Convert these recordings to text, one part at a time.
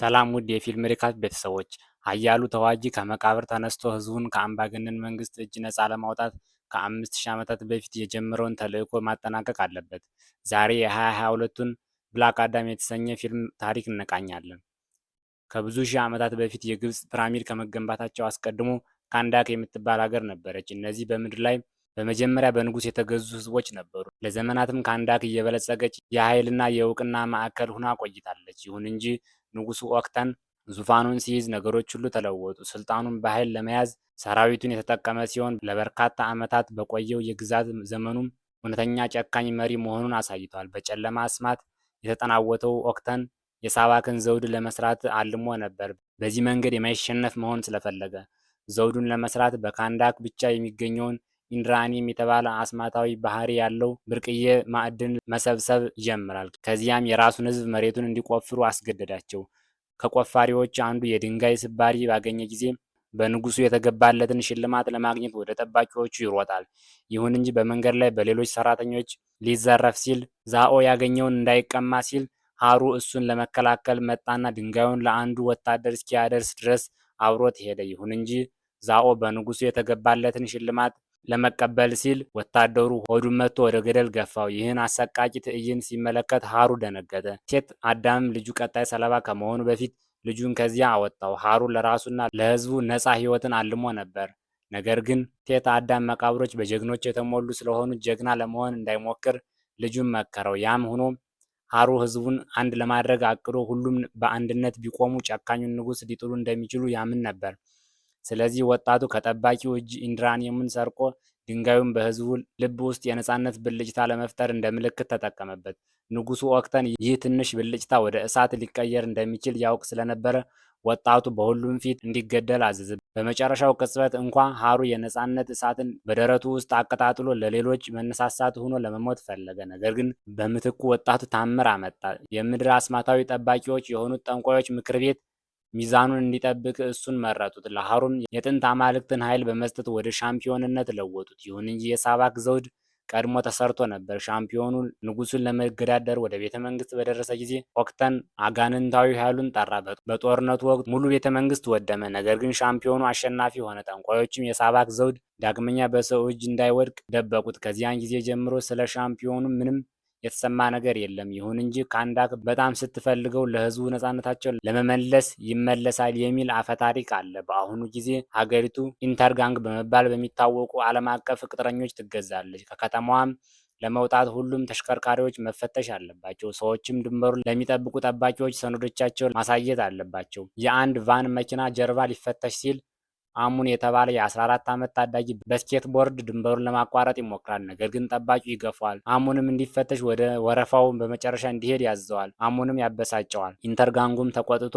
ሰላም ውድ የፊልም ሪካፕ ቤተሰቦች፣ ኃያሉ ተዋጊ ከመቃብር ተነስቶ ህዝቡን ከአምባገነን መንግስት እጅ ነፃ ለማውጣት ከ5000 ዓመታት በፊት የጀመረውን ተልዕኮ ማጠናቀቅ አለበት። ዛሬ የ2022ቱን ብላክ አዳም የተሰኘ ፊልም ታሪክ እንቃኛለን። ከብዙ ሺህ ዓመታት በፊት የግብፅ ፒራሚድ ከመገንባታቸው አስቀድሞ ካንዳክ የምትባል ሀገር ነበረች። እነዚህ በምድር ላይ በመጀመሪያ በንጉስ የተገዙ ህዝቦች ነበሩ። ለዘመናትም ካንዳክ እየበለጸገች የኃይልና የእውቅና ማዕከል ሆና ቆይታለች። ይሁን እንጂ ንጉሱ ኦክተን ዙፋኑን ሲይዝ ነገሮች ሁሉ ተለወጡ። ስልጣኑን በኃይል ለመያዝ ሰራዊቱን የተጠቀመ ሲሆን ለበርካታ ዓመታት በቆየው የግዛት ዘመኑም እውነተኛ ጨካኝ መሪ መሆኑን አሳይቷል። በጨለማ አስማት የተጠናወተው ኦክተን የሳባክን ዘውድ ለመስራት አልሞ ነበር። በዚህ መንገድ የማይሸነፍ መሆን ስለፈለገ ዘውዱን ለመስራት በካንዳክ ብቻ የሚገኘውን ኢንድራኒየም የተባለ አስማታዊ ባህሪ ያለው ብርቅዬ ማዕድን መሰብሰብ ይጀምራል። ከዚያም የራሱን ህዝብ መሬቱን እንዲቆፍሩ አስገደዳቸው። ከቆፋሪዎች አንዱ የድንጋይ ስባሪ ባገኘ ጊዜ በንጉሱ የተገባለትን ሽልማት ለማግኘት ወደ ጠባቂዎቹ ይሮጣል። ይሁን እንጂ በመንገድ ላይ በሌሎች ሰራተኞች ሊዘረፍ ሲል ዛኦ ያገኘውን እንዳይቀማ ሲል ሃሩ እሱን ለመከላከል መጣና ድንጋዩን ለአንዱ ወታደር እስኪያደርስ ድረስ አብሮት ሄደ። ይሁን እንጂ ዛኦ በንጉሱ የተገባለትን ሽልማት ለመቀበል ሲል ወታደሩ ሆዱን መትቶ ወደ ገደል ገፋው። ይህን አሰቃቂ ትዕይንት ሲመለከት ሃሩ ደነገጠ። ሴት አዳም ልጁ ቀጣይ ሰለባ ከመሆኑ በፊት ልጁን ከዚያ አወጣው። ሃሩ ለራሱና ለህዝቡ ነፃ ህይወትን አልሞ ነበር። ነገር ግን ቴት አዳም መቃብሮች በጀግኖች የተሞሉ ስለሆኑ ጀግና ለመሆን እንዳይሞክር ልጁን መከረው። ያም ሆኖ ሃሩ ህዝቡን አንድ ለማድረግ አቅዶ ሁሉም በአንድነት ቢቆሙ ጨካኙን ንጉስ ሊጥሉ እንደሚችሉ ያምን ነበር። ስለዚህ ወጣቱ ከጠባቂው እጅ ኢንድራኒየምን ሰርቆ ድንጋዩን በህዝቡ ልብ ውስጥ የነፃነት ብልጭታ ለመፍጠር እንደ ምልክት ተጠቀመበት። ንጉሱ ኦክተን ይህ ትንሽ ብልጭታ ወደ እሳት ሊቀየር እንደሚችል ያውቅ ስለነበረ ወጣቱ በሁሉም ፊት እንዲገደል አዘዘ። በመጨረሻው ቅጽበት እንኳ ሃሩ የነፃነት እሳትን በደረቱ ውስጥ አቀጣጥሎ ለሌሎች መነሳሳት ሆኖ ለመሞት ፈለገ። ነገር ግን በምትኩ ወጣቱ ታምር አመጣ። የምድር አስማታዊ ጠባቂዎች የሆኑት ጠንቋዮች ምክር ቤት ሚዛኑን እንዲጠብቅ እሱን መረጡት። ለሃሩም የጥንት አማልክትን ኃይል በመስጠት ወደ ሻምፒዮንነት ለወጡት። ይሁን እንጂ የሳባክ ዘውድ ቀድሞ ተሰርቶ ነበር። ሻምፒዮኑ ንጉሱን ለመገዳደር ወደ ቤተ መንግስት በደረሰ ጊዜ ኦክተን አጋንንታዊ ኃይሉን ጠራ። በጦርነቱ ወቅት ሙሉ ቤተ መንግስት ወደመ። ነገር ግን ሻምፒዮኑ አሸናፊ ሆነ። ጠንቋዮችም የሳባክ ዘውድ ዳግመኛ በሰው እጅ እንዳይወድቅ ደበቁት። ከዚያን ጊዜ ጀምሮ ስለ ሻምፒዮኑ ምንም የተሰማ ነገር የለም። ይሁን እንጂ ካንዳክ በጣም ስትፈልገው ለህዝቡ ነፃነታቸውን ለመመለስ ይመለሳል የሚል አፈታሪክ አለ። በአሁኑ ጊዜ ሀገሪቱ ኢንተርጋንግ በመባል በሚታወቁ ዓለም አቀፍ ቅጥረኞች ትገዛለች። ከከተማዋም ለመውጣት ሁሉም ተሽከርካሪዎች መፈተሽ አለባቸው። ሰዎችም ድንበሩን ለሚጠብቁ ጠባቂዎች ሰነዶቻቸውን ማሳየት አለባቸው። የአንድ ቫን መኪና ጀርባ ሊፈተሽ ሲል አሙን የተባለ የ14 ዓመት ታዳጊ በስኬትቦርድ ድንበሩን ለማቋረጥ ይሞክራል። ነገር ግን ጠባቂው ይገፋዋል። አሙንም እንዲፈተሽ ወደ ወረፋው በመጨረሻ እንዲሄድ ያዘዋል። አሙንም ያበሳጨዋል። ኢንተርጋንጉም ተቆጥቶ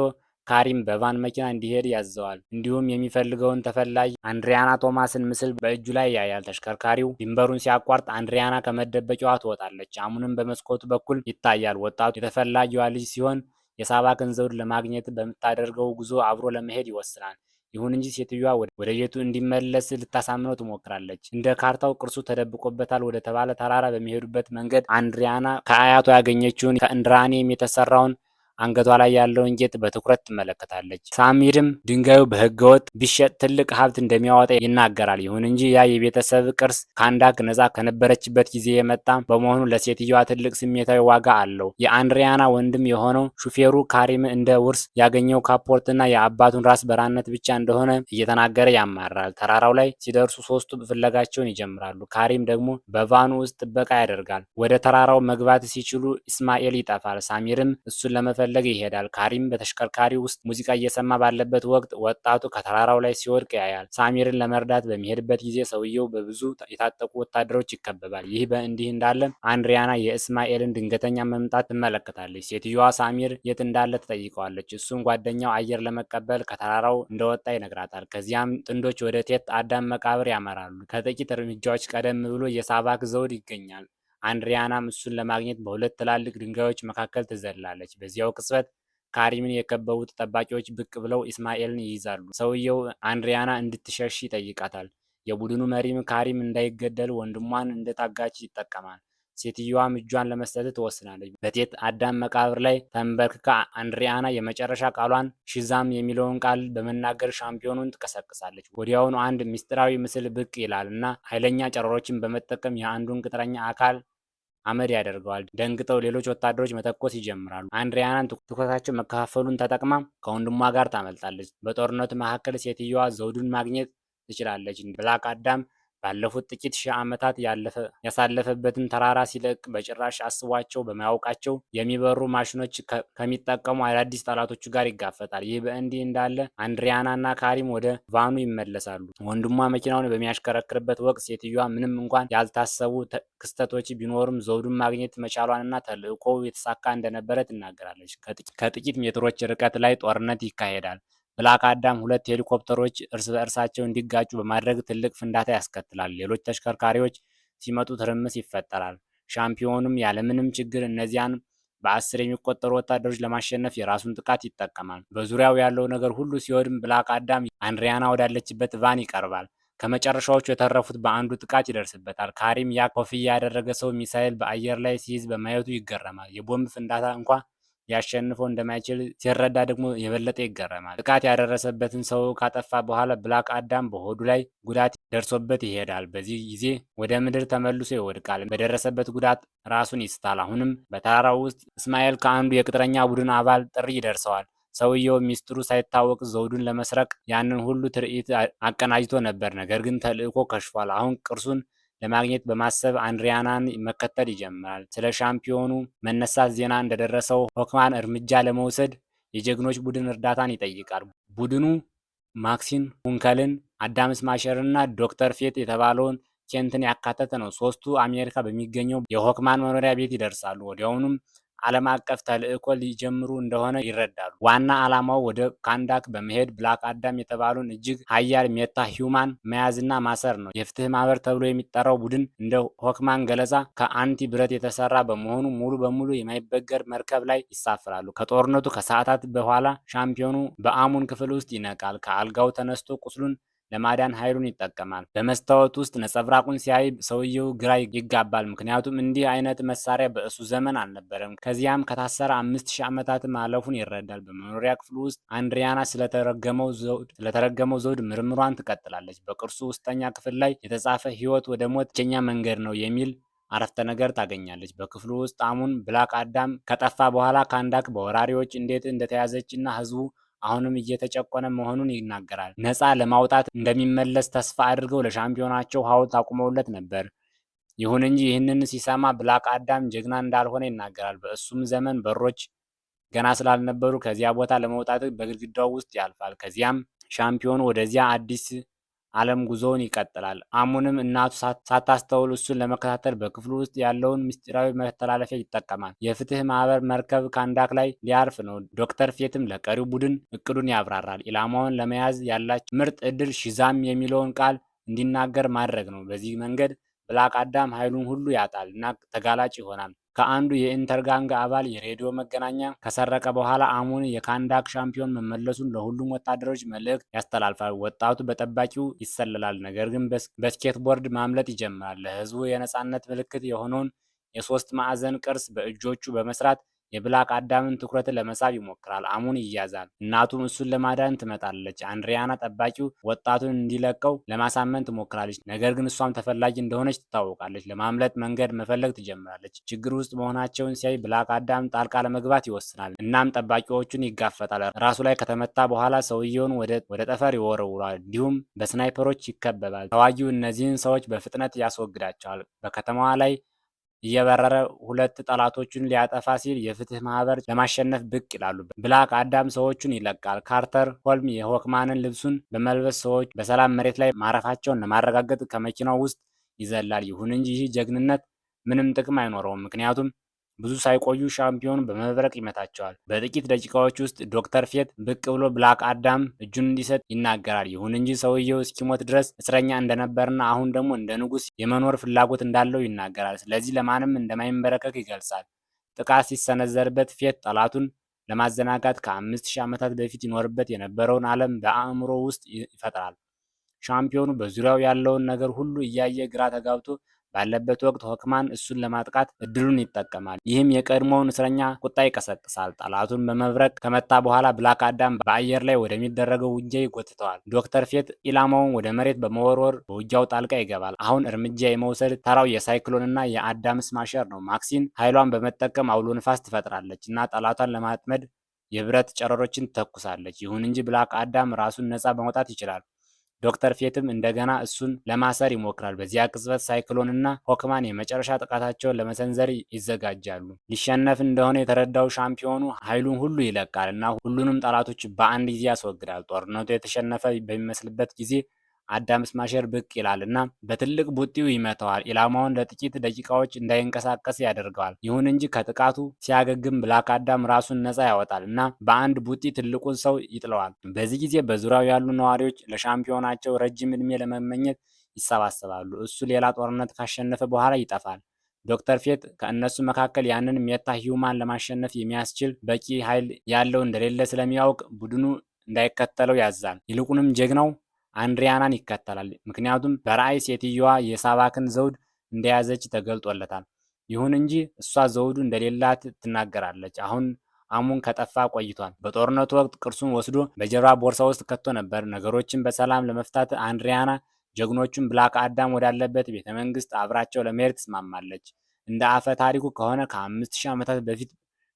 ካሪም በቫን መኪና እንዲሄድ ያዘዋል። እንዲሁም የሚፈልገውን ተፈላጊ አንድሪያና ቶማስን ምስል በእጁ ላይ ያያል። ተሽከርካሪው ድንበሩን ሲያቋርጥ አንድሪያና ከመደበቂያዋ ትወጣለች። አሙንም በመስኮቱ በኩል ይታያል። ወጣቱ የተፈላጊዋ ልጅ ሲሆን የሳባክን ዘውድ ለማግኘት በምታደርገው ጉዞ አብሮ ለመሄድ ይወስናል። ይሁን እንጂ ሴትዮዋ ወደ ቤቱ እንዲመለስ ልታሳምነው ትሞክራለች። እንደ ካርታው ቅርሱ ተደብቆበታል ወደ ተባለ ተራራ በሚሄዱበት መንገድ አንድሪያና ከአያቷ ያገኘችውን ከኢንድራኒየም የተሰራውን አንገቷ ላይ ያለውን ጌጥ በትኩረት ትመለከታለች። ሳሚርም ድንጋዩ በህገወጥ ቢሸጥ ትልቅ ሀብት እንደሚያወጣ ይናገራል። ይሁን እንጂ ያ የቤተሰብ ቅርስ ካንዳክ ነፃ ከነበረችበት ጊዜ የመጣ በመሆኑ ለሴትዮዋ ትልቅ ስሜታዊ ዋጋ አለው። የአንድሪያና ወንድም የሆነው ሹፌሩ ካሪም እንደ ውርስ ያገኘው ካፖርትና የአባቱን ራስ በራነት ብቻ እንደሆነ እየተናገረ ያማራል። ተራራው ላይ ሲደርሱ ሶስቱ ፍለጋቸውን ይጀምራሉ። ካሪም ደግሞ በቫኑ ውስጥ ጥበቃ ያደርጋል። ወደ ተራራው መግባት ሲችሉ ኢስማኤል ይጠፋል። ሳሚርም እሱን ለመፈለግ ይሄዳል። ካሪም በተሽከርካሪ ውስጥ ሙዚቃ እየሰማ ባለበት ወቅት ወጣቱ ከተራራው ላይ ሲወድቅ ያያል። ሳሚርን ለመርዳት በሚሄድበት ጊዜ ሰውየው በብዙ የታጠቁ ወታደሮች ይከበባል። ይህ በእንዲህ እንዳለ አንድሪያና የእስማኤልን ድንገተኛ መምጣት ትመለከታለች። ሴትዮዋ ሳሚር የት እንዳለ ትጠይቀዋለች። እሱም ጓደኛው አየር ለመቀበል ከተራራው እንደወጣ ይነግራታል። ከዚያም ጥንዶች ወደ ቴት አዳም መቃብር ያመራሉ። ከጥቂት እርምጃዎች ቀደም ብሎ የሳባክ ዘውድ ይገኛል። አንድሪያናም እሱን ለማግኘት በሁለት ትላልቅ ድንጋዮች መካከል ትዘላለች። በዚያው ቅጽበት ካሪምን የከበቡት ጠባቂዎች ብቅ ብለው ኢስማኤልን ይይዛሉ። ሰውየው አንድሪያና እንድትሸሽ ይጠይቃታል። የቡድኑ መሪም ካሪም እንዳይገደል ወንድሟን እንደ ታጋች ይጠቀማል። ሴትዮዋም እጇን ለመስጠት ትወስናለች። በቴት አዳም መቃብር ላይ ተንበርክካ አንድሪያና የመጨረሻ ቃሏን ሺዛም የሚለውን ቃል በመናገር ሻምፒዮኑን ትቀሰቅሳለች። ወዲያውኑ አንድ ምስጢራዊ ምስል ብቅ ይላል እና ኃይለኛ ጨረሮችን በመጠቀም የአንዱን ቅጥረኛ አካል አመድ ያደርገዋል። ደንግጠው ሌሎች ወታደሮች መተኮስ ይጀምራሉ። አንድሪያናን ትኩረታቸው መከፋፈሉን ተጠቅማ ከወንድሟ ጋር ታመልጣለች። በጦርነቱ መካከል ሴትዮዋ ዘውዱን ማግኘት ትችላለች። ብላክ አዳም ባለፉት ጥቂት ሺህ ዓመታት ያሳለፈበትን ተራራ ሲለቅ በጭራሽ አስቧቸው በማያውቃቸው የሚበሩ ማሽኖች ከሚጠቀሙ አዳዲስ ጠላቶቹ ጋር ይጋፈጣል። ይህ በእንዲህ እንዳለ አንድሪያና እና ካሪም ወደ ቫኑ ይመለሳሉ። ወንድሟ መኪናውን በሚያሽከረክርበት ወቅት ሴትዮዋ ምንም እንኳን ያልታሰቡ ክስተቶች ቢኖሩም ዘውዱን ማግኘት መቻሏንና ተልዕኮው የተሳካ እንደነበረ ትናገራለች። ከጥቂት ሜትሮች ርቀት ላይ ጦርነት ይካሄዳል። ብላክ አዳም ሁለት ሄሊኮፕተሮች እርስ በእርሳቸው እንዲጋጩ በማድረግ ትልቅ ፍንዳታ ያስከትላል። ሌሎች ተሽከርካሪዎች ሲመጡ ትርምስ ይፈጠራል። ሻምፒዮኑም ያለምንም ችግር እነዚያን በ10 የሚቆጠሩ ወታደሮች ለማሸነፍ የራሱን ጥቃት ይጠቀማል። በዙሪያው ያለው ነገር ሁሉ ሲወድም ብላክ አዳም አንድሪያና ወዳለችበት ቫን ይቀርባል። ከመጨረሻዎቹ የተረፉት በአንዱ ጥቃት ይደርስበታል። ካሪም ያ ኮፍያ ያደረገ ሰው ሚሳኤል በአየር ላይ ሲይዝ በማየቱ ይገረማል። የቦምብ ፍንዳታ እንኳ ሊያሸንፈው እንደማይችል ሲረዳ ደግሞ የበለጠ ይገረማል። ጥቃት ያደረሰበትን ሰው ካጠፋ በኋላ ብላክ አዳም በሆዱ ላይ ጉዳት ደርሶበት ይሄዳል። በዚህ ጊዜ ወደ ምድር ተመልሶ ይወድቃል። በደረሰበት ጉዳት ራሱን ይስታል። አሁንም በተራራው ውስጥ እስማኤል ከአንዱ የቅጥረኛ ቡድን አባል ጥሪ ይደርሰዋል። ሰውየው ሚስጥሩ ሳይታወቅ ዘውዱን ለመስረቅ ያንን ሁሉ ትርኢት አቀናጅቶ ነበር። ነገር ግን ተልዕኮ ከሽፏል። አሁን ቅርሱን ለማግኘት በማሰብ አንድሪያናን መከተል ይጀምራል። ስለ ሻምፒዮኑ መነሳት ዜና እንደደረሰው ሆክማን እርምጃ ለመውሰድ የጀግኖች ቡድን እርዳታን ይጠይቃል። ቡድኑ ማክሲን ሁንከልን፣ አዳም ስማሸር እና ዶክተር ፌት የተባለውን ኬንትን ያካተተ ነው። ሶስቱ አሜሪካ በሚገኘው የሆክማን መኖሪያ ቤት ይደርሳሉ። ወዲያውኑም ዓለም አቀፍ ተልዕኮ ሊጀምሩ እንደሆነ ይረዳሉ። ዋና ዓላማው ወደ ካንዳክ በመሄድ ብላክ አዳም የተባሉን እጅግ ኃያል ሜታ ሂውማን መያዝና ማሰር ነው። የፍትህ ማህበር ተብሎ የሚጠራው ቡድን እንደ ሆክማን ገለጻ ከአንቲ ብረት የተሰራ በመሆኑ ሙሉ በሙሉ የማይበገር መርከብ ላይ ይሳፍራሉ። ከጦርነቱ ከሰዓታት በኋላ ሻምፒዮኑ በአሙን ክፍል ውስጥ ይነቃል። ከአልጋው ተነስቶ ቁስሉን ለማዳን ኃይሉን ይጠቀማል። በመስታወት ውስጥ ነጸብራቁን ሲያይ ሰውየው ግራ ይጋባል። ምክንያቱም እንዲህ አይነት መሳሪያ በእሱ ዘመን አልነበረም። ከዚያም ከታሰረ 5000 ዓመታት ማለፉን ይረዳል። በመኖሪያ ክፍሉ ውስጥ አንድሪያና ስለተረገመው ዘውድ ምርምሯን ትቀጥላለች። በቅርሱ ውስጠኛ ክፍል ላይ የተጻፈ ሕይወት ወደ ሞት ብቸኛ መንገድ ነው የሚል አረፍተ ነገር ታገኛለች። በክፍሉ ውስጥ አሙን ብላክ አዳም ከጠፋ በኋላ ካንዳክ በወራሪዎች እንዴት እንደተያዘች እና ህዝቡ አሁንም እየተጨቆነ መሆኑን ይናገራል። ነፃ ለማውጣት እንደሚመለስ ተስፋ አድርገው ለሻምፒዮናቸው ሐውልት አቁመውለት ነበር። ይሁን እንጂ ይህንን ሲሰማ ብላክ አዳም ጀግና እንዳልሆነ ይናገራል። በእሱም ዘመን በሮች ገና ስላልነበሩ ከዚያ ቦታ ለመውጣት በግድግዳው ውስጥ ያልፋል። ከዚያም ሻምፒዮኑ ወደዚያ አዲስ ዓለም ጉዞውን ይቀጥላል። አሙንም እናቱ ሳታስተውል እሱን ለመከታተል በክፍሉ ውስጥ ያለውን ምስጢራዊ መተላለፊያ ይጠቀማል። የፍትህ ማህበር መርከብ ካንዳክ ላይ ሊያርፍ ነው። ዶክተር ፌትም ለቀሪው ቡድን እቅዱን ያብራራል። ኢላማውን ለመያዝ ያላቸው ምርጥ እድል ሺዛም የሚለውን ቃል እንዲናገር ማድረግ ነው። በዚህ መንገድ ብላክ አዳም ኃይሉን ሁሉ ያጣል እና ተጋላጭ ይሆናል። ከአንዱ የኢንተርጋንግ አባል የሬዲዮ መገናኛ ከሰረቀ በኋላ አሙን የካንዳክ ሻምፒዮን መመለሱን ለሁሉም ወታደሮች መልእክት ያስተላልፋል። ወጣቱ በጠባቂው ይሰለላል፣ ነገር ግን በስኬትቦርድ ማምለጥ ይጀምራል። ለህዝቡ የነፃነት ምልክት የሆነውን የሶስት ማዕዘን ቅርስ በእጆቹ በመስራት የብላክ አዳምን ትኩረት ለመሳብ ይሞክራል። አሙን ይያዛል። እናቱም እሱን ለማዳን ትመጣለች። አንድሪያና ጠባቂው ወጣቱን እንዲለቀው ለማሳመን ትሞክራለች፣ ነገር ግን እሷም ተፈላጊ እንደሆነች ትታወቃለች። ለማምለጥ መንገድ መፈለግ ትጀምራለች። ችግር ውስጥ መሆናቸውን ሲያይ ብላክ አዳም ጣልቃ ለመግባት ይወስናል። እናም ጠባቂዎቹን ይጋፈጣል። ራሱ ላይ ከተመታ በኋላ ሰውየውን ወደ ጠፈር ይወረውራል። እንዲሁም በስናይፐሮች ይከበባል። ተዋጊው እነዚህን ሰዎች በፍጥነት ያስወግዳቸዋል። በከተማዋ ላይ እየበረረ ሁለት ጠላቶቹን ሊያጠፋ ሲል የፍትህ ማህበር ለማሸነፍ ብቅ ይላሉ። ብላክ አዳም ሰዎቹን ይለቃል። ካርተር ሆልም የሆክማንን ልብሱን በመልበስ ሰዎች በሰላም መሬት ላይ ማረፋቸውን ለማረጋገጥ ከመኪናው ውስጥ ይዘላል። ይሁን እንጂ ይህ ጀግንነት ምንም ጥቅም አይኖረውም፣ ምክንያቱም ብዙ ሳይቆዩ ሻምፒዮኑ በመብረቅ ይመታቸዋል። በጥቂት ደቂቃዎች ውስጥ ዶክተር ፌት ብቅ ብሎ ብላክ አዳም እጁን እንዲሰጥ ይናገራል። ይሁን እንጂ ሰውየው እስኪሞት ድረስ እስረኛ እንደነበርና አሁን ደግሞ እንደ ንጉሥ የመኖር ፍላጎት እንዳለው ይናገራል። ስለዚህ ለማንም እንደማይንበረከክ ይገልጻል። ጥቃት ሲሰነዘርበት ፌት ጠላቱን ለማዘናጋት ከ5000 ዓመታት በፊት ይኖርበት የነበረውን ዓለም በአእምሮ ውስጥ ይፈጥራል። ሻምፒዮኑ በዙሪያው ያለውን ነገር ሁሉ እያየ ግራ ተጋብቶ ባለበት ወቅት ሆክማን እሱን ለማጥቃት እድሉን ይጠቀማል። ይህም የቀድሞውን እስረኛ ቁጣ ይቀሰቅሳል። ጠላቱን በመብረቅ ከመታ በኋላ ብላክ አዳም በአየር ላይ ወደሚደረገው ውጊያ ይጎትተዋል። ዶክተር ፌት ኢላማውን ወደ መሬት በመወርወር በውጊያው ጣልቃ ይገባል። አሁን እርምጃ የመውሰድ ተራው የሳይክሎን እና የአዳም ስማሸር ነው። ማክሲን ኃይሏን በመጠቀም አውሎ ንፋስ ትፈጥራለች እና ጠላቷን ለማጥመድ የብረት ጨረሮችን ትተኩሳለች። ይሁን እንጂ ብላክ አዳም ራሱን ነፃ ማውጣት ይችላል። ዶክተር ፌትም እንደገና እሱን ለማሰር ይሞክራል። በዚያ ቅጽበት ሳይክሎን እና ሆክማን የመጨረሻ ጥቃታቸውን ለመሰንዘር ይዘጋጃሉ። ሊሸነፍ እንደሆነ የተረዳው ሻምፒዮኑ ኃይሉን ሁሉ ይለቃል እና ሁሉንም ጠላቶች በአንድ ጊዜ ያስወግዳል። ጦርነቱ የተሸነፈ በሚመስልበት ጊዜ አዳም ስማሸር ብቅ ይላል እና በትልቅ ቡጢው ይመታዋል። ኢላማውን ለጥቂት ደቂቃዎች እንዳይንቀሳቀስ ያደርገዋል። ይሁን እንጂ ከጥቃቱ ሲያገግም ብላክ አዳም ራሱን ነፃ ያወጣል እና በአንድ ቡጢ ትልቁን ሰው ይጥለዋል። በዚህ ጊዜ በዙሪያው ያሉ ነዋሪዎች ለሻምፒዮናቸው ረጅም ዕድሜ ለመመኘት ይሰባሰባሉ። እሱ ሌላ ጦርነት ካሸነፈ በኋላ ይጠፋል። ዶክተር ፌት ከእነሱ መካከል ያንን ሜታ ሂውማን ለማሸነፍ የሚያስችል በቂ ኃይል ያለው እንደሌለ ስለሚያውቅ ቡድኑ እንዳይከተለው ያዛል። ይልቁንም ጀግናው አንድሪያናን ይከተላል። ምክንያቱም በራእይ ሴትዮዋ የሳባክን ዘውድ እንደያዘች ተገልጦለታል። ይሁን እንጂ እሷ ዘውዱ እንደሌላት ትናገራለች። አሁን አሙን ከጠፋ ቆይቷል። በጦርነቱ ወቅት ቅርሱን ወስዶ በጀርባ ቦርሳ ውስጥ ከቶ ነበር። ነገሮችን በሰላም ለመፍታት አንድሪያና ጀግኖቹን ብላክ አዳም ወዳለበት ቤተመንግስት አብራቸው ለመሄድ ትስማማለች። እንደ አፈ ታሪኩ ከሆነ ከ5000 ዓመታት በፊት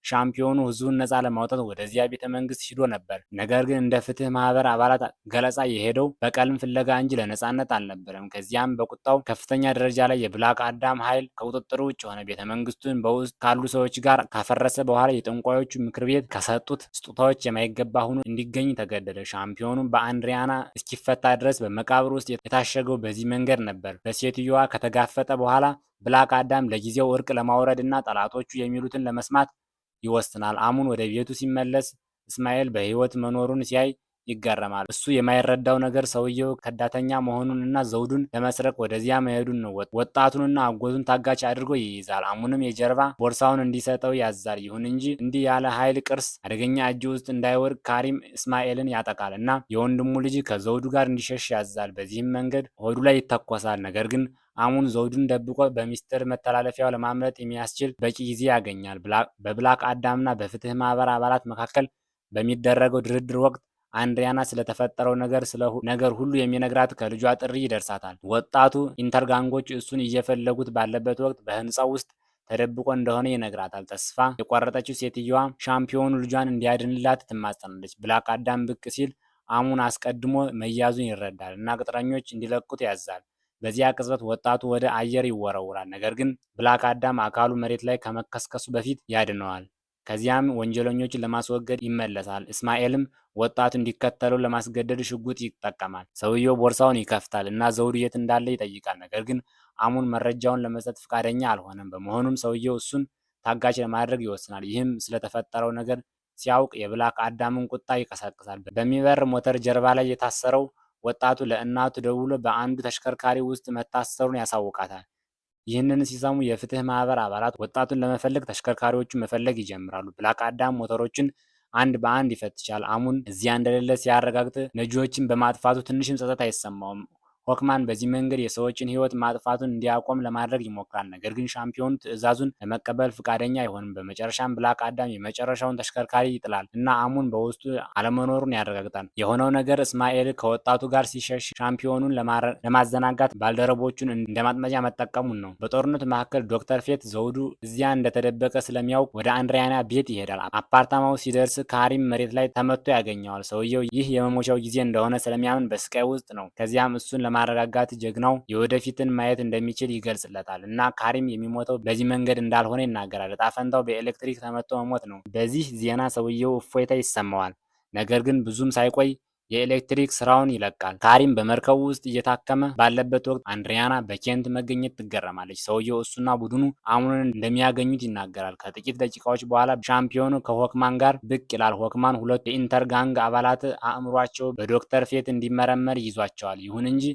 ሻምፒዮኑ ህዝቡን ነፃ ለማውጣት ወደዚያ ቤተ መንግስት ሂዶ ነበር። ነገር ግን እንደ ፍትህ ማህበር አባላት ገለጻ የሄደው በቀልም ፍለጋ እንጂ ለነፃነት አልነበረም። ከዚያም በቁጣው ከፍተኛ ደረጃ ላይ የብላክ አዳም ኃይል ከቁጥጥር ውጭ ሆነ። ቤተ መንግስቱን በውስጥ ካሉ ሰዎች ጋር ካፈረሰ በኋላ የጠንቋዮቹ ምክር ቤት ከሰጡት ስጦታዎች የማይገባ ሆኖ እንዲገኝ ተገደደ። ሻምፒዮኑ በአንድሪያና እስኪፈታ ድረስ በመቃብር ውስጥ የታሸገው በዚህ መንገድ ነበር። በሴትዮዋ ከተጋፈጠ በኋላ ብላክ አዳም ለጊዜው እርቅ ለማውረድ እና ጠላቶቹ የሚሉትን ለመስማት ይወስናል። አሙን ወደ ቤቱ ሲመለስ እስማኤል በህይወት መኖሩን ሲያይ ይገረማል። እሱ የማይረዳው ነገር ሰውየው ከዳተኛ መሆኑን እና ዘውዱን ለመስረቅ ወደዚያ መሄዱን ነው። ወጣቱንና አጎቱን ታጋች አድርጎ ይይዛል። አሙንም የጀርባ ቦርሳውን እንዲሰጠው ያዛል። ይሁን እንጂ እንዲህ ያለ ኃይል ቅርስ አደገኛ እጅ ውስጥ እንዳይወድቅ ካሪም እስማኤልን ያጠቃል እና የወንድሙ ልጅ ከዘውዱ ጋር እንዲሸሽ ያዛል። በዚህም መንገድ ሆዱ ላይ ይተኮሳል። ነገር ግን አሙን ዘውዱን ደብቆ በሚስጥር መተላለፊያው ለማምለጥ የሚያስችል በቂ ጊዜ ያገኛል። በብላክ አዳምና በፍትህ ማህበር አባላት መካከል በሚደረገው ድርድር ወቅት አንድሪያና ስለተፈጠረው ነገር ሁሉ የሚነግራት ከልጇ ጥሪ ይደርሳታል። ወጣቱ ኢንተርጋንጎች እሱን እየፈለጉት ባለበት ወቅት በህንፃው ውስጥ ተደብቆ እንደሆነ ይነግራታል። ተስፋ የቆረጠችው ሴትዮዋ ሻምፒዮኑ ልጇን እንዲያድንላት ትማጸናለች። ብላክ አዳም ብቅ ሲል አሙን አስቀድሞ መያዙን ይረዳል እና ቅጥረኞች እንዲለቁት ያዛል። በዚያ ቅጽበት ወጣቱ ወደ አየር ይወረውራል። ነገር ግን ብላክ አዳም አካሉ መሬት ላይ ከመከስከሱ በፊት ያድነዋል። ከዚያም ወንጀለኞችን ለማስወገድ ይመለሳል። እስማኤልም ወጣቱ እንዲከተለው ለማስገደድ ሽጉጥ ይጠቀማል። ሰውየው ቦርሳውን ይከፍታል እና ዘውዱ የት እንዳለ ይጠይቃል። ነገር ግን አሙን መረጃውን ለመስጠት ፈቃደኛ አልሆነም። በመሆኑም ሰውየው እሱን ታጋች ለማድረግ ይወስናል። ይህም ስለተፈጠረው ነገር ሲያውቅ የብላክ አዳምን ቁጣ ይቀሰቅሳል። በሚበር ሞተር ጀርባ ላይ የታሰረው ወጣቱ ለእናቱ ደውሎ በአንዱ ተሽከርካሪ ውስጥ መታሰሩን ያሳውቃታል። ይህንን ሲሰሙ የፍትህ ማህበር አባላት ወጣቱን ለመፈለግ ተሽከርካሪዎቹን መፈለግ ይጀምራሉ። ብላክ አዳም ሞተሮችን አንድ በአንድ ይፈትሻል። አሙን እዚያ እንደሌለ ሲያረጋግጥ ነጂዎችን በማጥፋቱ ትንሽም ጸጸት አይሰማውም። ሆክማን በዚህ መንገድ የሰዎችን ህይወት ማጥፋቱን እንዲያቆም ለማድረግ ይሞክራል። ነገር ግን ሻምፒዮኑ ትዕዛዙን ለመቀበል ፈቃደኛ አይሆንም። በመጨረሻም ብላክ አዳም የመጨረሻውን ተሽከርካሪ ይጥላል እና አሙን በውስጡ አለመኖሩን ያረጋግጣል። የሆነው ነገር እስማኤል ከወጣቱ ጋር ሲሸሽ ሻምፒዮኑን ለማዘናጋት ባልደረቦቹን እንደ ማጥመጃ መጠቀሙን ነው። በጦርነቱ መካከል ዶክተር ፌት ዘውዱ እዚያ እንደተደበቀ ስለሚያውቅ ወደ አንድሪያና ቤት ይሄዳል። አፓርታማው ሲደርስ ካሪም መሬት ላይ ተመቶ ያገኘዋል። ሰውየው ይህ የመሞቻው ጊዜ እንደሆነ ስለሚያምን በስቃይ ውስጥ ነው። ከዚያም እሱን ለማረጋጋት ጀግናው የወደፊትን ማየት እንደሚችል ይገልጽለታል እና ካሪም የሚሞተው በዚህ መንገድ እንዳልሆነ ይናገራል። ዕጣ ፈንታው በኤሌክትሪክ ተመቶ መሞት ነው። በዚህ ዜና ሰውየው እፎይታ ይሰማዋል። ነገር ግን ብዙም ሳይቆይ የኤሌክትሪክ ስራውን ይለቃል። ካሪም በመርከቡ ውስጥ እየታከመ ባለበት ወቅት አንድሪያና በኬንት መገኘት ትገረማለች። ሰውየው እሱና ቡድኑ አሙንን እንደሚያገኙት ይናገራል። ከጥቂት ደቂቃዎች በኋላ ሻምፒዮኑ ከሆክማን ጋር ብቅ ይላል። ሆክማን ሁለቱ የኢንተር ጋንግ አባላት አእምሯቸው በዶክተር ፌት እንዲመረመር ይዟቸዋል። ይሁን እንጂ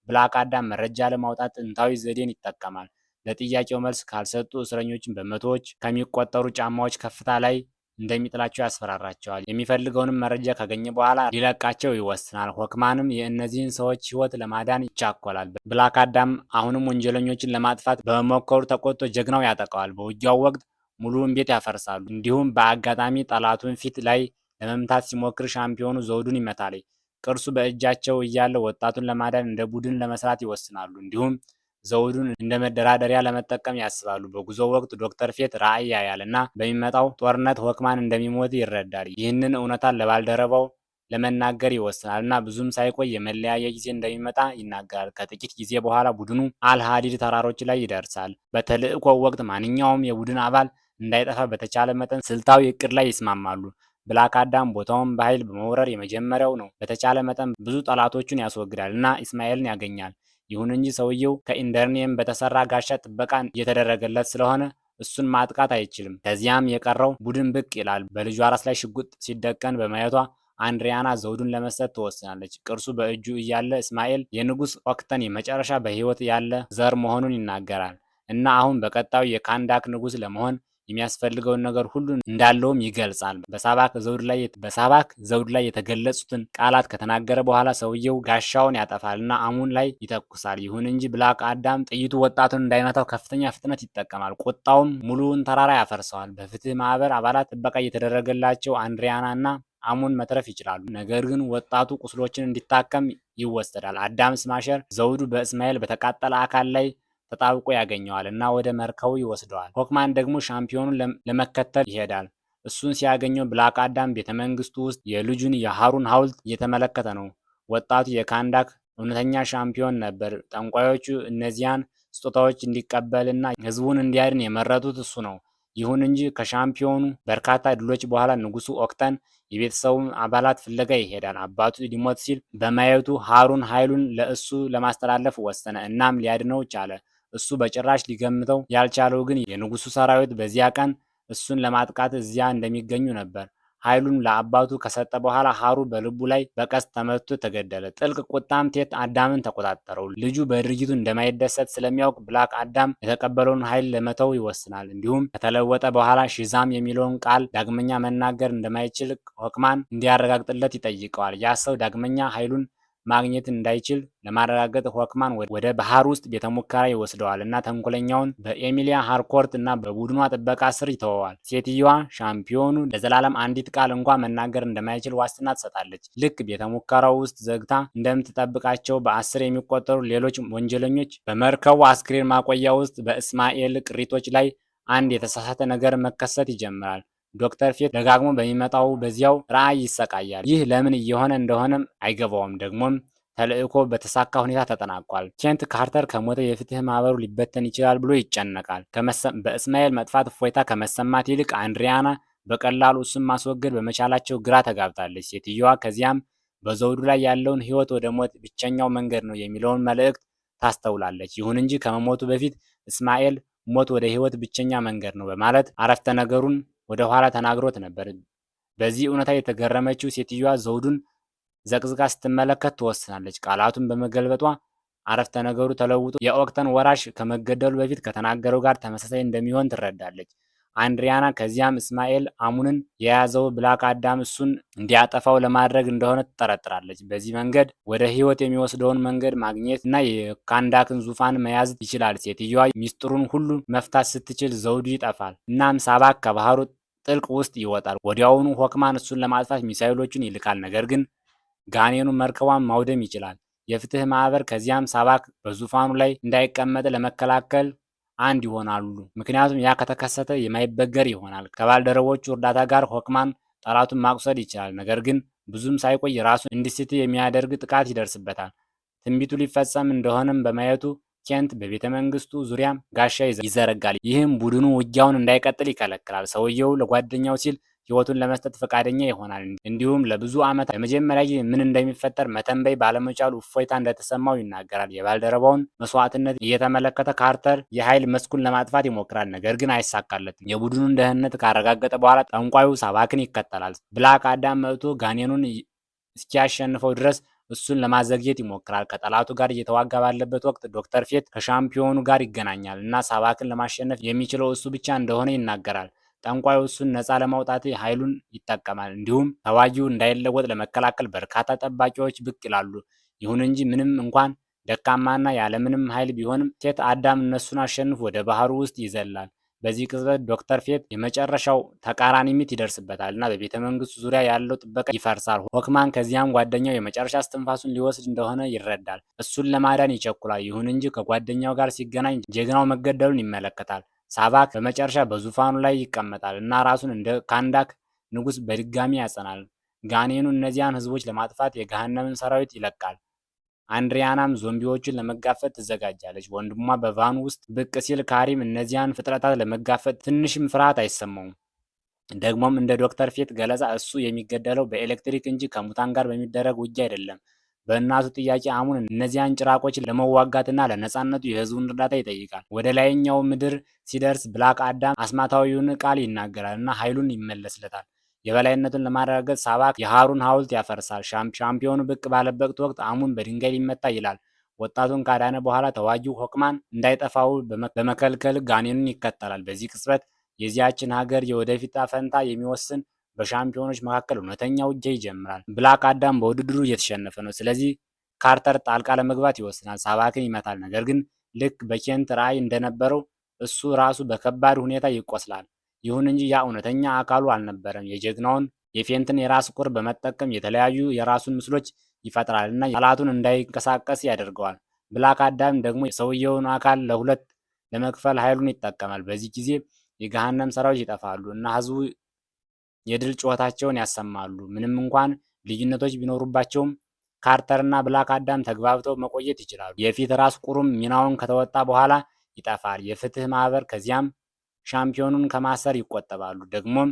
ብላክ አዳም መረጃ ለማውጣት ጥንታዊ ዘዴን ይጠቀማል። ለጥያቄው መልስ ካልሰጡ እስረኞችን በመቶዎች ከሚቆጠሩ ጫማዎች ከፍታ ላይ እንደሚጥላቸው ያስፈራራቸዋል። የሚፈልገውንም መረጃ ካገኘ በኋላ ሊለቃቸው ይወስናል። ሆክማንም የእነዚህን ሰዎች ሕይወት ለማዳን ይቻኮላል። ብላክ አዳም አሁንም ወንጀለኞችን ለማጥፋት በመሞከሩ ተቆጥቶ ጀግናው ያጠቃዋል። በውጊያው ወቅት ሙሉውን ቤት ያፈርሳሉ። እንዲሁም በአጋጣሚ ጠላቱን ፊት ላይ ለመምታት ሲሞክር ሻምፒዮኑ ዘውዱን ይመታል። ቅርሱ በእጃቸው እያለ ወጣቱን ለማዳን እንደ ቡድን ለመስራት ይወስናሉ። እንዲሁም ዘውዱን እንደ መደራደሪያ ለመጠቀም ያስባሉ። በጉዞው ወቅት ዶክተር ፌት ራዕይ ያያል እና በሚመጣው ጦርነት ሆክማን እንደሚሞት ይረዳል። ይህንን እውነታ ለባልደረባው ለመናገር ይወስናል እና ብዙም ሳይቆይ የመለያየ ጊዜ እንደሚመጣ ይናገራል። ከጥቂት ጊዜ በኋላ ቡድኑ አልሃዲድ ተራሮች ላይ ይደርሳል። በተልዕኮው ወቅት ማንኛውም የቡድን አባል እንዳይጠፋ በተቻለ መጠን ስልታዊ እቅድ ላይ ይስማማሉ። ብላክ አዳም ቦታውን በኃይል በመውረር የመጀመሪያው ነው። በተቻለ መጠን ብዙ ጠላቶቹን ያስወግዳል እና ኢስማኤልን ያገኛል። ይሁን እንጂ ሰውየው ከኢንደርኒየም በተሰራ ጋሻ ጥበቃ እየተደረገለት ስለሆነ እሱን ማጥቃት አይችልም። ከዚያም የቀረው ቡድን ብቅ ይላል። በልጇ ራስ ላይ ሽጉጥ ሲደቀን በማየቷ አንድሪያና ዘውዱን ለመስጠት ትወስናለች። ቅርሱ በእጁ እያለ እስማኤል የንጉሥ ኦክተን የመጨረሻ በሕይወት ያለ ዘር መሆኑን ይናገራል እና አሁን በቀጣዩ የካንዳክ ንጉሥ ለመሆን የሚያስፈልገውን ነገር ሁሉ እንዳለውም ይገልጻል። በሳባክ ዘውድ ላይ የተገለጹትን ቃላት ከተናገረ በኋላ ሰውየው ጋሻውን ያጠፋል እና አሙን ላይ ይተኩሳል። ይሁን እንጂ ብላክ አዳም ጥይቱ ወጣቱን እንዳይመታው ከፍተኛ ፍጥነት ይጠቀማል። ቁጣውም ሙሉውን ተራራ ያፈርሰዋል። በፍትህ ማህበር አባላት ጥበቃ እየተደረገላቸው አንድሪያና እና አሙን መትረፍ ይችላሉ። ነገር ግን ወጣቱ ቁስሎችን እንዲታከም ይወሰዳል። አዳም ስማሸር ዘውዱ በእስማኤል በተቃጠለ አካል ላይ ተጣብቆ ያገኘዋል እና ወደ መርከቡ ይወስደዋል። ሆክማን ደግሞ ሻምፒዮኑን ለመከተል ይሄዳል። እሱን ሲያገኘው ብላክ አዳም ቤተመንግስቱ ውስጥ የልጁን የሃሩን ሐውልት እየተመለከተ ነው። ወጣቱ የካንዳክ እውነተኛ ሻምፒዮን ነበር። ጠንቋዮቹ እነዚያን ስጦታዎች እንዲቀበልና ህዝቡን እንዲያድን የመረጡት እሱ ነው። ይሁን እንጂ ከሻምፒዮኑ በርካታ ድሎች በኋላ ንጉሱ ኦክተን የቤተሰቡን አባላት ፍለጋ ይሄዳል። አባቱ ሊሞት ሲል በማየቱ ሃሩን ኃይሉን ለእሱ ለማስተላለፍ ወሰነ። እናም ሊያድነው ቻለ። እሱ በጭራሽ ሊገምተው ያልቻለው ግን የንጉሱ ሰራዊት በዚያ ቀን እሱን ለማጥቃት እዚያ እንደሚገኙ ነበር። ኃይሉን ለአባቱ ከሰጠ በኋላ ሃሩ በልቡ ላይ በቀስት ተመትቶ ተገደለ። ጥልቅ ቁጣም ቴት አዳምን ተቆጣጠረው። ልጁ በድርጊቱ እንደማይደሰት ስለሚያውቅ ብላክ አዳም የተቀበለውን ኃይል ለመተው ይወስናል። እንዲሁም ከተለወጠ በኋላ ሺዛም የሚለውን ቃል ዳግመኛ መናገር እንደማይችል ሆክማን እንዲያረጋግጥለት ይጠይቀዋል። ያ ሰው ዳግመኛ ኃይሉን ማግኘት እንዳይችል ለማረጋገጥ ሆክማን ወደ ባህር ውስጥ ቤተሙከራ ይወስደዋል እና ተንኮለኛውን በኤሚሊያ ሃርኮርት እና በቡድኗ ጥበቃ ስር ይተወዋል። ሴትዮዋ ሻምፒዮኑ ለዘላለም አንዲት ቃል እንኳ መናገር እንደማይችል ዋስትና ትሰጣለች። ልክ ቤተሙከራው ውስጥ ዘግታ እንደምትጠብቃቸው በ10 የሚቆጠሩ ሌሎች ወንጀለኞች በመርከቡ አስክሬን ማቆያ ውስጥ በእስማኤል ቅሪቶች ላይ አንድ የተሳሳተ ነገር መከሰት ይጀምራል። ዶክተር ፌት ደጋግሞ በሚመጣው በዚያው ራዕይ ይሰቃያል። ይህ ለምን እየሆነ እንደሆነም አይገባውም። ደግሞም ተልዕኮ በተሳካ ሁኔታ ተጠናቋል። ኬንት ካርተር ከሞተ የፍትህ ማህበሩ ሊበተን ይችላል ብሎ ይጨነቃል። በእስማኤል መጥፋት እፎይታ ከመሰማት ይልቅ አንድሪያና በቀላሉ እሱን ማስወገድ በመቻላቸው ግራ ተጋብታለች። ሴትዮዋ ከዚያም በዘውዱ ላይ ያለውን ህይወት ወደ ሞት ብቸኛው መንገድ ነው የሚለውን መልእክት ታስተውላለች። ይሁን እንጂ ከመሞቱ በፊት እስማኤል ሞት ወደ ህይወት ብቸኛ መንገድ ነው በማለት አረፍተ ነገሩን ወደ ኋላ ተናግሮት ነበር። በዚህ እውነታ የተገረመችው ሴትዮዋ ዘውዱን ዘቅዝቃ ስትመለከት ትወስናለች። ቃላቱን በመገልበጧ አረፍተ ነገሩ ተለውጦ የኦክተን ወራሽ ከመገደሉ በፊት ከተናገረው ጋር ተመሳሳይ እንደሚሆን ትረዳለች። አንድሪያና ከዚያም እስማኤል አሙንን የያዘው ብላክ አዳም እሱን እንዲያጠፋው ለማድረግ እንደሆነ ትጠረጥራለች። በዚህ መንገድ ወደ ህይወት የሚወስደውን መንገድ ማግኘት እና የካንዳክን ዙፋን መያዝ ይችላል። ሴትዮዋ ሚስጥሩን ሁሉ መፍታት ስትችል ዘውዱ ይጠፋል። እናም ሳባክ ከባህሩ ጥልቅ ውስጥ ይወጣል። ወዲያውኑ ሆክማን እሱን ለማጥፋት ሚሳይሎቹን ይልካል። ነገር ግን ጋኔኑ መርከቧን ማውደም ይችላል። የፍትህ ማህበር ከዚያም ሳባክ በዙፋኑ ላይ እንዳይቀመጥ ለመከላከል አንድ ይሆናሉ። ምክንያቱም ያ ከተከሰተ የማይበገር ይሆናል። ከባልደረቦቹ እርዳታ ጋር ሆክማን ጠላቱን ማቁሰድ ይችላል። ነገር ግን ብዙም ሳይቆይ ራሱን እንዲስት የሚያደርግ ጥቃት ይደርስበታል። ትንቢቱ ሊፈጸም እንደሆነም በማየቱ ኬንት በቤተ መንግስቱ ዙሪያ ጋሻ ይዘረጋል። ይህም ቡድኑ ውጊያውን እንዳይቀጥል ይከለክላል። ሰውየው ለጓደኛው ሲል ህይወቱን ለመስጠት ፈቃደኛ ይሆናል። እንዲሁም ለብዙ ዓመታት ለመጀመሪያ ጊዜ ምን እንደሚፈጠር መተንበይ ባለመቻሉ እፎይታ እንደተሰማው ይናገራል። የባልደረባውን መስዋዕትነት እየተመለከተ ካርተር የኃይል መስኩን ለማጥፋት ይሞክራል፣ ነገር ግን አይሳካለትም። የቡድኑን ደህንነት ካረጋገጠ በኋላ ጠንቋዩ ሳባክን ይከተላል። ብላክ አዳም መጥቶ ጋኔኑን እስኪያሸንፈው ድረስ እሱን ለማዘግየት ይሞክራል። ከጠላቱ ጋር እየተዋጋ ባለበት ወቅት ዶክተር ፌት ከሻምፒዮኑ ጋር ይገናኛል እና ሳባክን ለማሸነፍ የሚችለው እሱ ብቻ እንደሆነ ይናገራል። ጠንቋዩ እሱን ነፃ ለማውጣት ኃይሉን ይጠቀማል። እንዲሁም ተዋጊው እንዳይለወጥ ለመከላከል በርካታ ጠባቂዎች ብቅ ይላሉ። ይሁን እንጂ ምንም እንኳን ደካማና ያለምንም ኃይል ቢሆንም ሴት አዳም እነሱን አሸንፎ ወደ ባህሩ ውስጥ ይዘላል። በዚህ ቅጽበት ዶክተር ፌት የመጨረሻው ተቃራኒ ምት ይደርስበታል እና በቤተ መንግስቱ ዙሪያ ያለው ጥበቃ ይፈርሳል። ሆክማን ከዚያም ጓደኛው የመጨረሻ እስትንፋሱን ሊወስድ እንደሆነ ይረዳል። እሱን ለማዳን ይቸኩላል። ይሁን እንጂ ከጓደኛው ጋር ሲገናኝ ጀግናው መገደሉን ይመለከታል። ሳባክ በመጨረሻ በዙፋኑ ላይ ይቀመጣል እና ራሱን እንደ ካንዳክ ንጉሥ በድጋሚ ያጸናል። ጋኔኑ እነዚያን ህዝቦች ለማጥፋት የገሃነምን ሰራዊት ይለቃል። አንድሪያናም ዞምቢዎቹን ለመጋፈጥ ትዘጋጃለች። ወንድሟ በቫኑ ውስጥ ብቅ ሲል ካሪም እነዚያን ፍጥረታት ለመጋፈጥ ትንሽም ፍርሃት አይሰማውም። ደግሞም እንደ ዶክተር ፌት ገለጻ እሱ የሚገደለው በኤሌክትሪክ እንጂ ከሙታን ጋር በሚደረግ ውጊያ አይደለም። በእናቱ ጥያቄ አሙን እነዚያን ጭራቆችን ለመዋጋትና ለነፃነቱ የህዝቡን እርዳታ ይጠይቃል። ወደ ላይኛው ምድር ሲደርስ ብላክ አዳም አስማታዊውን ቃል ይናገራል እና ኃይሉን ይመለስለታል። የበላይነቱን ለማረጋገጥ ሳባክ የሃሩን ሐውልት ያፈርሳል። ሻምፒዮኑ ብቅ ባለበት ወቅት አሙን በድንጋይ ሊመታ ይላል። ወጣቱን ካዳነ በኋላ ተዋጊው ሆክማን እንዳይጠፋው በመከልከል ጋኔኑን ይከተላል። በዚህ ቅጽበት የዚያችን ሀገር የወደፊት ፈንታ የሚወስን በሻምፒዮኖች መካከል እውነተኛ ውጊያ ይጀምራል። ብላክ አዳም በውድድሩ እየተሸነፈ ነው። ስለዚህ ካርተር ጣልቃ ለመግባት ይወስናል። ሳባክን ይመታል። ነገር ግን ልክ በኬንት ራዕይ እንደነበረው እሱ ራሱ በከባድ ሁኔታ ይቆስላል። ይሁን እንጂ ያ እውነተኛ አካሉ አልነበረም። የጀግናውን የፌንትን የራስ ቁር በመጠቀም የተለያዩ የራሱን ምስሎች ይፈጥራል እና ጠላቱን እንዳይንቀሳቀስ ያደርገዋል። ብላክ አዳም ደግሞ የሰውየውን አካል ለሁለት ለመክፈል ኃይሉን ይጠቀማል። በዚህ ጊዜ የገሃነም ሰራዊት ይጠፋሉ እና ህዝቡ የድል ጩኸታቸውን ያሰማሉ። ምንም እንኳን ልዩነቶች ቢኖሩባቸውም ካርተር እና ብላክ አዳም ተግባብተው መቆየት ይችላሉ። የፊት ራስ ቁሩም ሚናውን ከተወጣ በኋላ ይጠፋል። የፍትህ ማህበር ከዚያም ሻምፒዮኑን ከማሰር ይቆጠባሉ፣ ደግሞም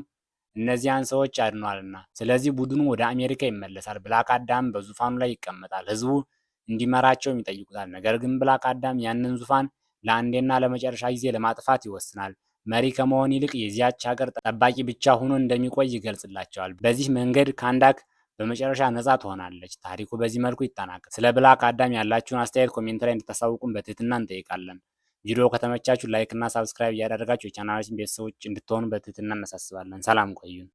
እነዚያን ሰዎች አድኗልና። ስለዚህ ቡድኑ ወደ አሜሪካ ይመለሳል። ብላክ አዳም በዙፋኑ ላይ ይቀመጣል። ህዝቡ እንዲመራቸውም ይጠይቁታል። ነገር ግን ብላክ አዳም ያንን ዙፋን ለአንዴና ለመጨረሻ ጊዜ ለማጥፋት ይወስናል። መሪ ከመሆን ይልቅ የዚያች ሀገር ጠባቂ ብቻ ሆኖ እንደሚቆይ ይገልጽላቸዋል። በዚህ መንገድ ካንዳክ በመጨረሻ ነፃ ትሆናለች። ታሪኩ በዚህ መልኩ ይጠናቀቃል። ስለ ብላክ አዳም ያላችሁን አስተያየት ኮሜንት ላይ እንድታሳውቁን በትህትና እንጠይቃለን። ቪዲዮ ከተመቻችሁ ላይክ እና ሳብስክራይብ እያደረጋችሁ የቻናላችን ቤተሰቦች እንድትሆኑ በትህትና እናሳስባለን። ሰላም ቆዩን።